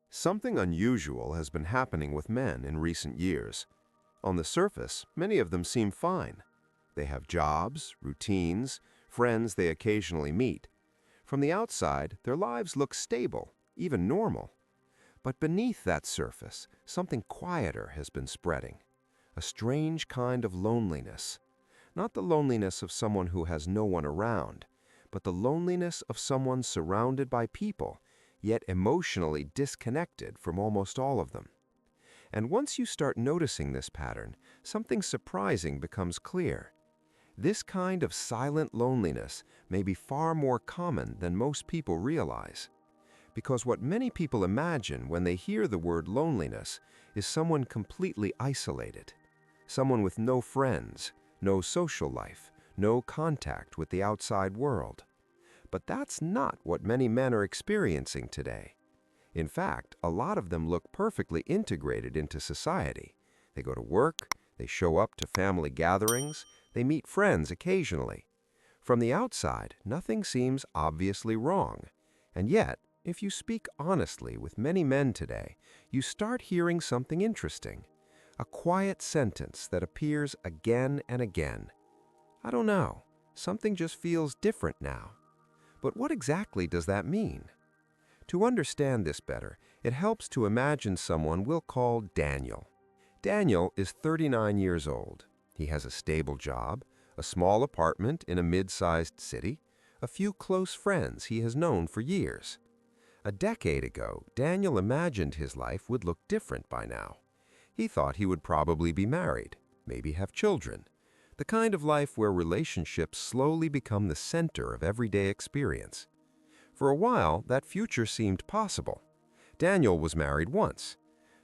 Something unusual has been happening with men in recent years. On the surface, many of them seem fine. They have jobs, routines, friends they occasionally meet. From the outside, their lives look stable, even normal. But beneath that surface, something quieter has been spreading. A strange kind of loneliness. Not the loneliness of someone who has no one around, but the loneliness of someone surrounded by people, yet emotionally disconnected from almost all of them. And once you start noticing this pattern, something surprising becomes clear. This kind of silent loneliness may be far more common than most people realize. Because what many people imagine when they hear the word loneliness is someone completely isolated. Someone with no friends, no social life, no contact with the outside world. But that's not what many men are experiencing today. In fact, a lot of them look perfectly integrated into society. They go to work, they show up to family gatherings, they meet friends occasionally. From the outside, nothing seems obviously wrong. And yet, if you speak honestly with many men today, you start hearing something interesting. A quiet sentence that appears again and again. I don't know, something just feels different now. But what exactly does that mean? To understand this better, it helps to imagine someone we'll call Daniel. Daniel is 39 years old. He has a stable job, a small apartment in a mid-sized city, a few close friends he has known for years. A decade ago, Daniel imagined his life would look different by now. He thought he would probably be married, maybe have children. The kind of life where relationships slowly become the center of everyday experience. For a while, that future seemed possible. Daniel was married once.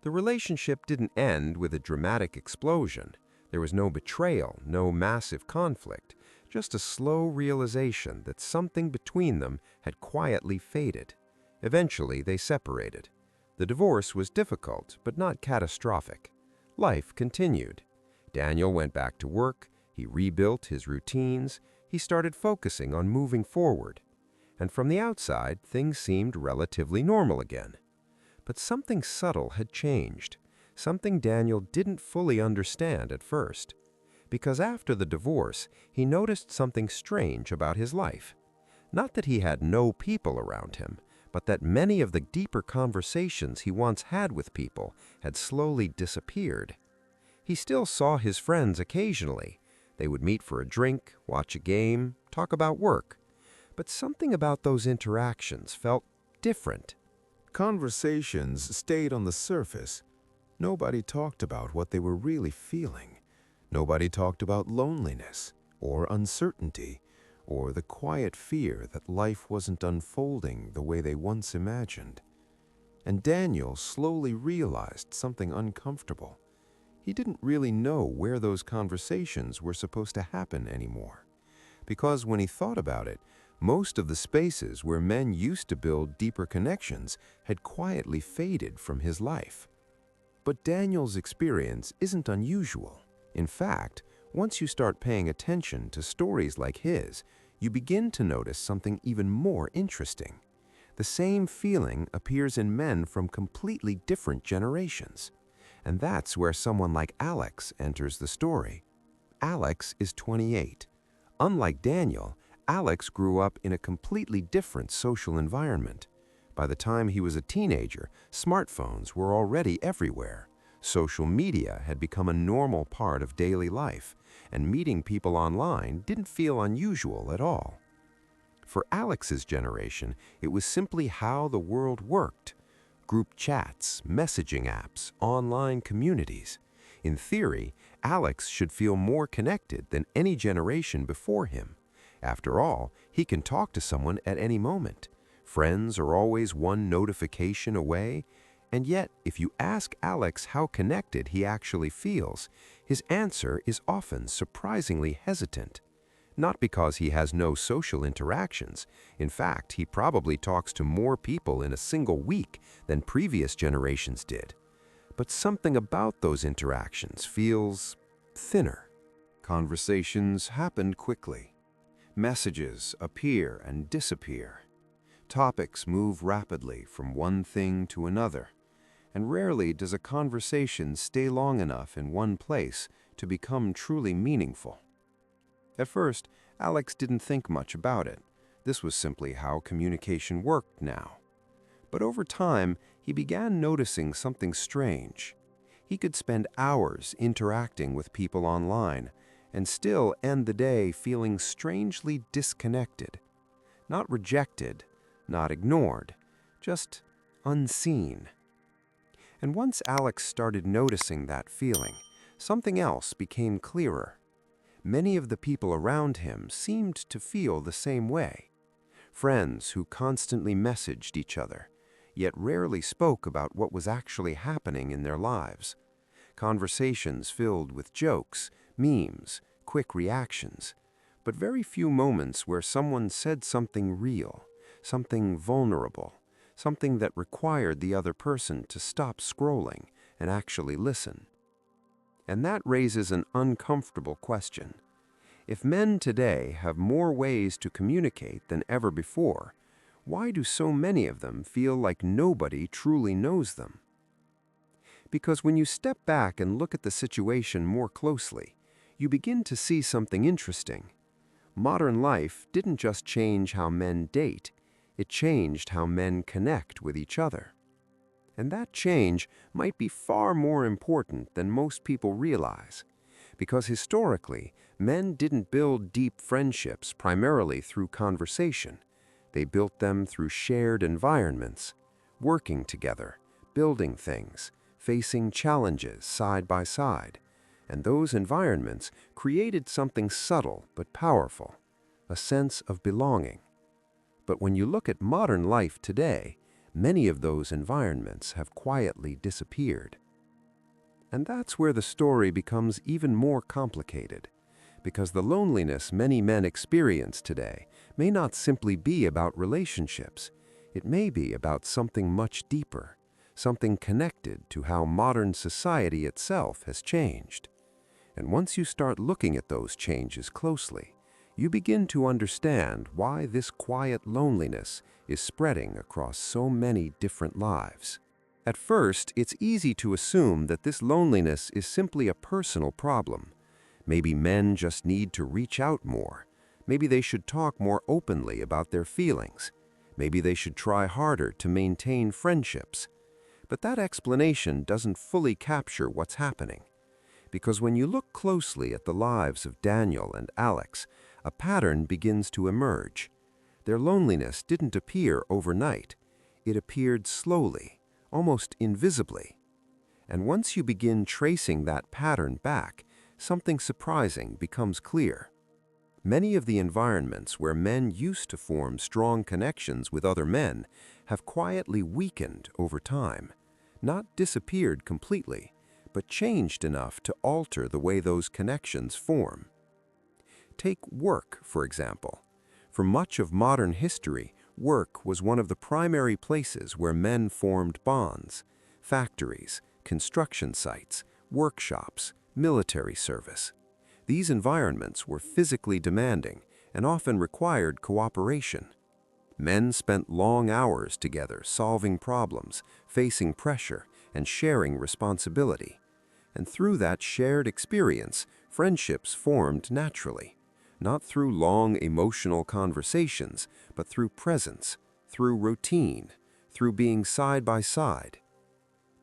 The relationship didn't end with a dramatic explosion. There was no betrayal, no massive conflict, just a slow realization that something between them had quietly faded. Eventually, they separated. The divorce was difficult, but not catastrophic. Life continued. Daniel went back to work. He rebuilt his routines, he started focusing on moving forward. And from the outside, things seemed relatively normal again. But something subtle had changed, something Daniel didn't fully understand at first. Because after the divorce, he noticed something strange about his life. Not that he had no people around him, but that many of the deeper conversations he once had with people had slowly disappeared. He still saw his friends occasionally. They would meet for a drink, watch a game, talk about work. But something about those interactions felt different. Conversations stayed on the surface. Nobody talked about what they were really feeling. Nobody talked about loneliness or uncertainty or the quiet fear that life wasn't unfolding the way they once imagined. And Daniel slowly realized something uncomfortable. He didn't really know where those conversations were supposed to happen anymore. Because when he thought about it, most of the spaces where men used to build deeper connections had quietly faded from his life. But Daniel's experience isn't unusual. In fact, once you start paying attention to stories like his, you begin to notice something even more interesting. The same feeling appears in men from completely different generations. And that's where someone like Alex enters the story. Alex is 28. Unlike Daniel, Alex grew up in a completely different social environment. By the time he was a teenager, smartphones were already everywhere. Social media had become a normal part of daily life, and meeting people online didn't feel unusual at all. For Alex's generation, it was simply how the world worked. Group chats, messaging apps, online communities. In theory, Alex should feel more connected than any generation before him. After all, he can talk to someone at any moment. Friends are always one notification away. And yet, if you ask Alex how connected he actually feels, his answer is often surprisingly hesitant. Not because he has no social interactions. In fact, he probably talks to more people in a single week than previous generations did. But something about those interactions feels thinner. Conversations happen quickly. Messages appear and disappear. Topics move rapidly from one thing to another, and rarely does a conversation stay long enough in one place to become truly meaningful. At first, Alex didn't think much about it. This was simply how communication worked now. But over time, he began noticing something strange. He could spend hours interacting with people online and still end the day feeling strangely disconnected. Not rejected, not ignored, just unseen. And once Alex started noticing that feeling, something else became clearer. Many of the people around him seemed to feel the same way. Friends who constantly messaged each other, yet rarely spoke about what was actually happening in their lives. Conversations filled with jokes, memes, quick reactions, but very few moments where someone said something real, something vulnerable, something that required the other person to stop scrolling and actually listen. And that raises an uncomfortable question. If men today have more ways to communicate than ever before, why do so many of them feel like nobody truly knows them? Because when you step back and look at the situation more closely, you begin to see something interesting. Modern life didn't just change how men date, it changed how men connect with each other. And that change might be far more important than most people realize, because historically, men didn't build deep friendships primarily through conversation. They built them through shared environments, working together, building things, facing challenges side by side. And those environments created something subtle but powerful, a sense of belonging. But when you look at modern life today, many of those environments have quietly disappeared. And that's where the story becomes even more complicated, because the loneliness many men experience today may not simply be about relationships. It may be about something much deeper, something connected to how modern society itself has changed. And once you start looking at those changes closely, you begin to understand why this quiet loneliness is spreading across so many different lives. At first, it's easy to assume that this loneliness is simply a personal problem. Maybe men just need to reach out more. Maybe they should talk more openly about their feelings. Maybe they should try harder to maintain friendships. But that explanation doesn't fully capture what's happening. Because when you look closely at the lives of Daniel and Alex, a pattern begins to emerge. Their loneliness didn't appear overnight. It appeared slowly, almost invisibly. And once you begin tracing that pattern back, something surprising becomes clear. Many of the environments where men used to form strong connections with other men have quietly weakened over time, not disappeared completely, but changed enough to alter the way those connections form. Take work, for example. For much of modern history, work was one of the primary places where men formed bonds. Factories, construction sites, workshops, military service. These environments were physically demanding and often required cooperation. Men spent long hours together solving problems, facing pressure, and sharing responsibility. And through that shared experience, friendships formed naturally, not through long emotional conversations, but through presence, through routine, through being side by side.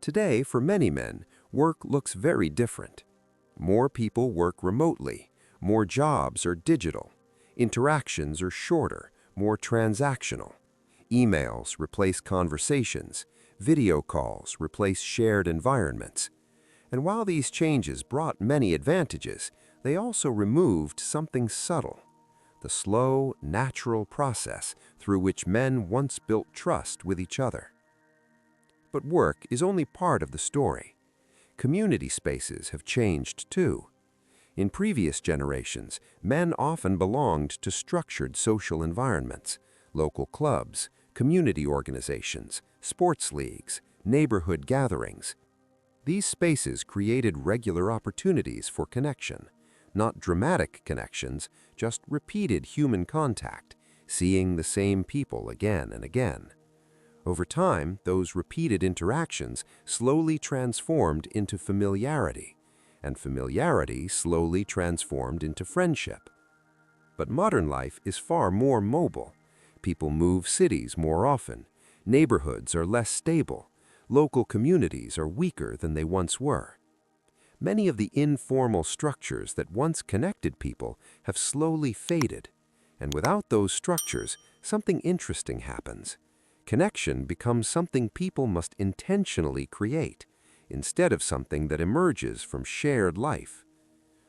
Today, for many men, work looks very different. More people work remotely, more jobs are digital, interactions are shorter, more transactional. Emails replace conversations, video calls replace shared environments. And while these changes brought many advantages, they also removed something subtle, the slow, natural process through which men once built trust with each other. But work is only part of the story. Community spaces have changed too. In previous generations, men often belonged to structured social environments, local clubs, community organizations, sports leagues, neighborhood gatherings. These spaces created regular opportunities for connection, not dramatic connections, just repeated human contact, seeing the same people again and again. Over time, those repeated interactions slowly transformed into familiarity, and familiarity slowly transformed into friendship. But modern life is far more mobile. People move cities more often, neighborhoods are less stable, local communities are weaker than they once were. Many of the informal structures that once connected people have slowly faded, and without those structures, something interesting happens. Connection becomes something people must intentionally create, instead of something that emerges from shared life.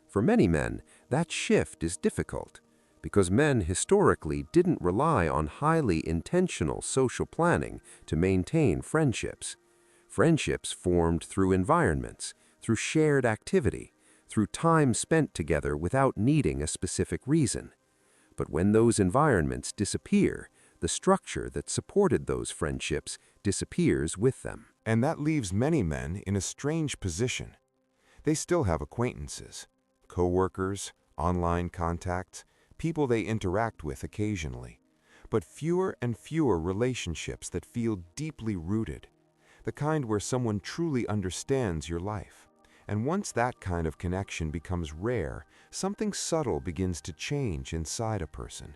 For many men, that shift is difficult, because men historically didn't rely on highly intentional social planning to maintain friendships. Friendships formed through environments, through shared activity, through time spent together without needing a specific reason. But when those environments disappear, the structure that supported those friendships disappears with them. And that leaves many men in a strange position. They still have acquaintances, co-workers, online contacts, people they interact with occasionally, but fewer and fewer relationships that feel deeply rooted, the kind where someone truly understands your life. And once that kind of connection becomes rare, something subtle begins to change inside a person.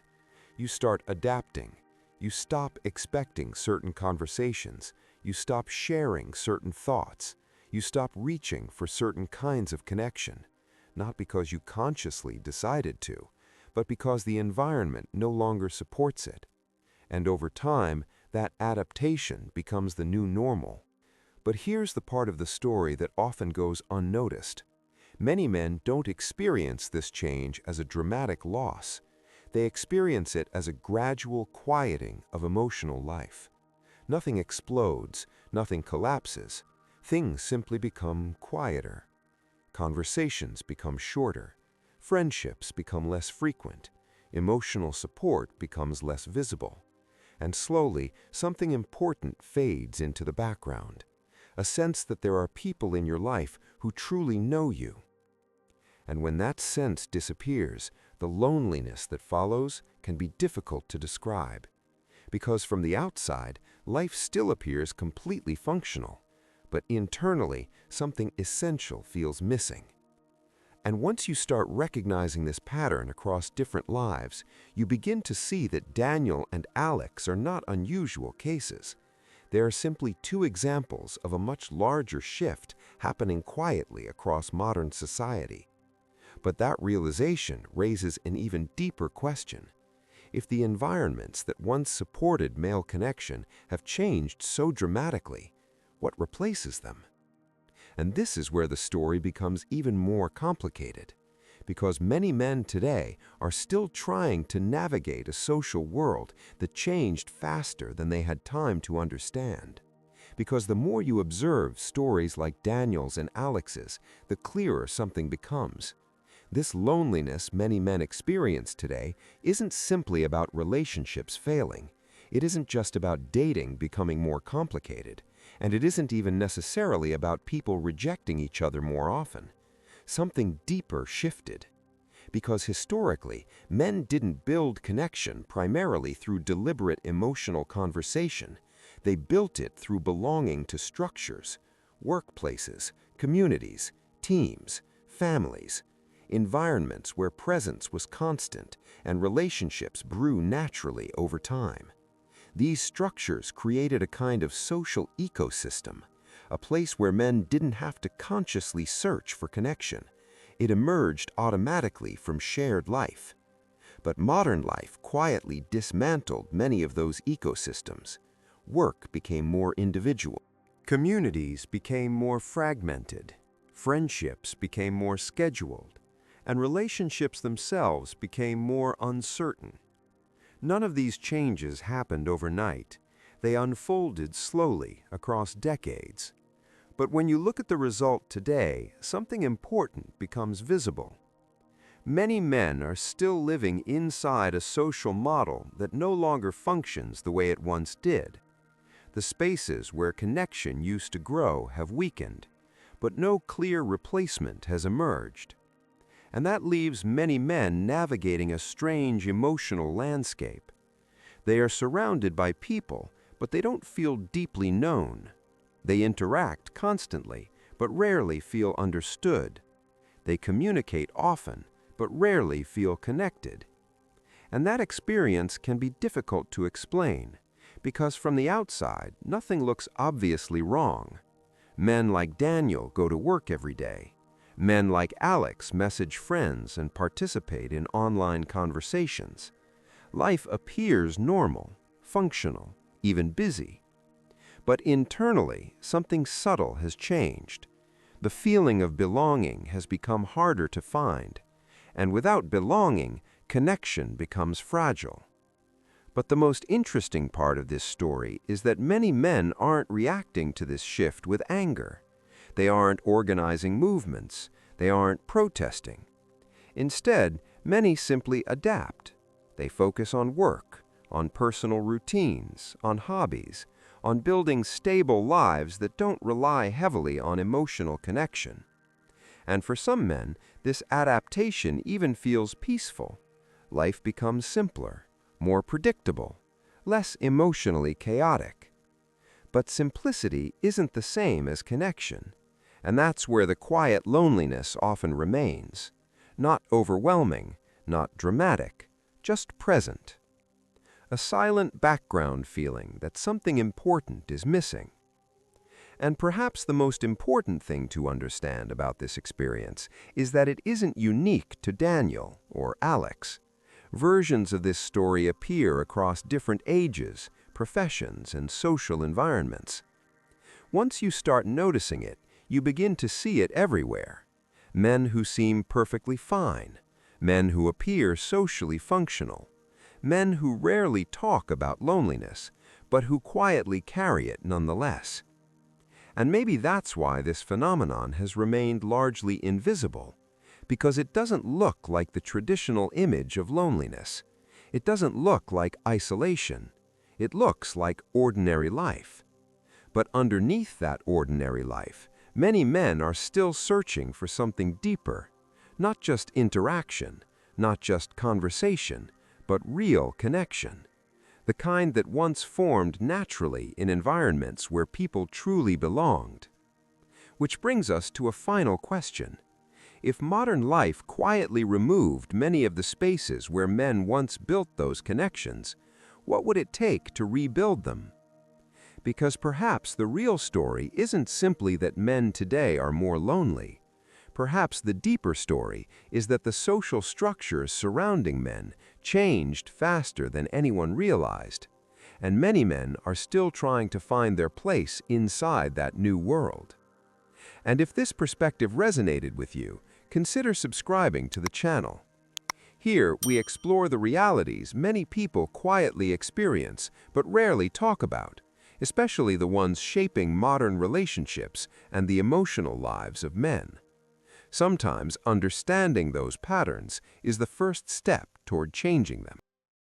You start adapting. You stop expecting certain conversations. You stop sharing certain thoughts. You stop reaching for certain kinds of connection, not because you consciously decided to, but because the environment no longer supports it. And over time, that adaptation becomes the new normal. But here's the part of the story that often goes unnoticed. Many men don't experience this change as a dramatic loss. They experience it as a gradual quieting of emotional life. Nothing explodes, nothing collapses. Things simply become quieter. Conversations become shorter. Friendships become less frequent. Emotional support becomes less visible. And slowly, something important fades into the background. A sense that there are people in your life who truly know you. And when that sense disappears, the loneliness that follows can be difficult to describe. Because from the outside, life still appears completely functional, but internally, something essential feels missing. And once you start recognizing this pattern across different lives, you begin to see that Daniel and Alex are not unusual cases. They are simply two examples of a much larger shift happening quietly across modern society. But that realization raises an even deeper question. If the environments that once supported male connection have changed so dramatically, what replaces them? And this is where the story becomes even more complicated, because many men today are still trying to navigate a social world that changed faster than they had time to understand. Because the more you observe stories like Daniel's and Alex's, the clearer something becomes. This loneliness many men experience today isn't simply about relationships failing. It isn't just about dating becoming more complicated. And it isn't even necessarily about people rejecting each other more often. Something deeper shifted. Because historically, men didn't build connection primarily through deliberate emotional conversation. They built it through belonging to structures, workplaces, communities, teams, families, environments where presence was constant and relationships grew naturally over time. These structures created a kind of social ecosystem, a place where men didn't have to consciously search for connection. It emerged automatically from shared life. But modern life quietly dismantled many of those ecosystems. Work became more individual. Communities became more fragmented. Friendships became more scheduled. And relationships themselves became more uncertain. None of these changes happened overnight. They unfolded slowly across decades. But when you look at the result today, something important becomes visible. Many men are still living inside a social model that no longer functions the way it once did. The spaces where connection used to grow have weakened, but no clear replacement has emerged. And that leaves many men navigating a strange emotional landscape. They are surrounded by people, but they don't feel deeply known. They interact constantly, but rarely feel understood. They communicate often, but rarely feel connected. And that experience can be difficult to explain, because from the outside, nothing looks obviously wrong. Men like Daniel go to work every day. Men like Alex message friends and participate in online conversations. Life appears normal, functional, even busy. But internally, something subtle has changed. The feeling of belonging has become harder to find, and without belonging, connection becomes fragile. But the most interesting part of this story is that many men aren't reacting to this shift with anger. They aren't organizing movements. They aren't protesting. Instead, many simply adapt. They focus on work, on personal routines, on hobbies, on building stable lives that don't rely heavily on emotional connection. And for some men, this adaptation even feels peaceful. Life becomes simpler, more predictable, less emotionally chaotic. But simplicity isn't the same as connection, and that's where the quiet loneliness often remains. Not overwhelming, not dramatic, just present. A silent background feeling that something important is missing. And perhaps the most important thing to understand about this experience is that it isn't unique to Daniel or Alex. Versions of this story appear across different ages, professions, and social environments. Once you start noticing it, you begin to see it everywhere. Men who seem perfectly fine, men who appear socially functional, men who rarely talk about loneliness, but who quietly carry it nonetheless. And maybe that's why this phenomenon has remained largely invisible, because it doesn't look like the traditional image of loneliness. It doesn't look like isolation. It looks like ordinary life. But underneath that ordinary life, many men are still searching for something deeper, not just interaction, not just conversation, but real connection. The kind that once formed naturally in environments where people truly belonged. Which brings us to a final question. If modern life quietly removed many of the spaces where men once built those connections, what would it take to rebuild them? Because perhaps the real story isn't simply that men today are more lonely. Perhaps the deeper story is that the social structures surrounding men changed faster than anyone realized, and many men are still trying to find their place inside that new world. And if this perspective resonated with you, consider subscribing to the channel. Here, we explore the realities many people quietly experience but rarely talk about, especially the ones shaping modern relationships and the emotional lives of men. Sometimes understanding those patterns is the first step toward changing them.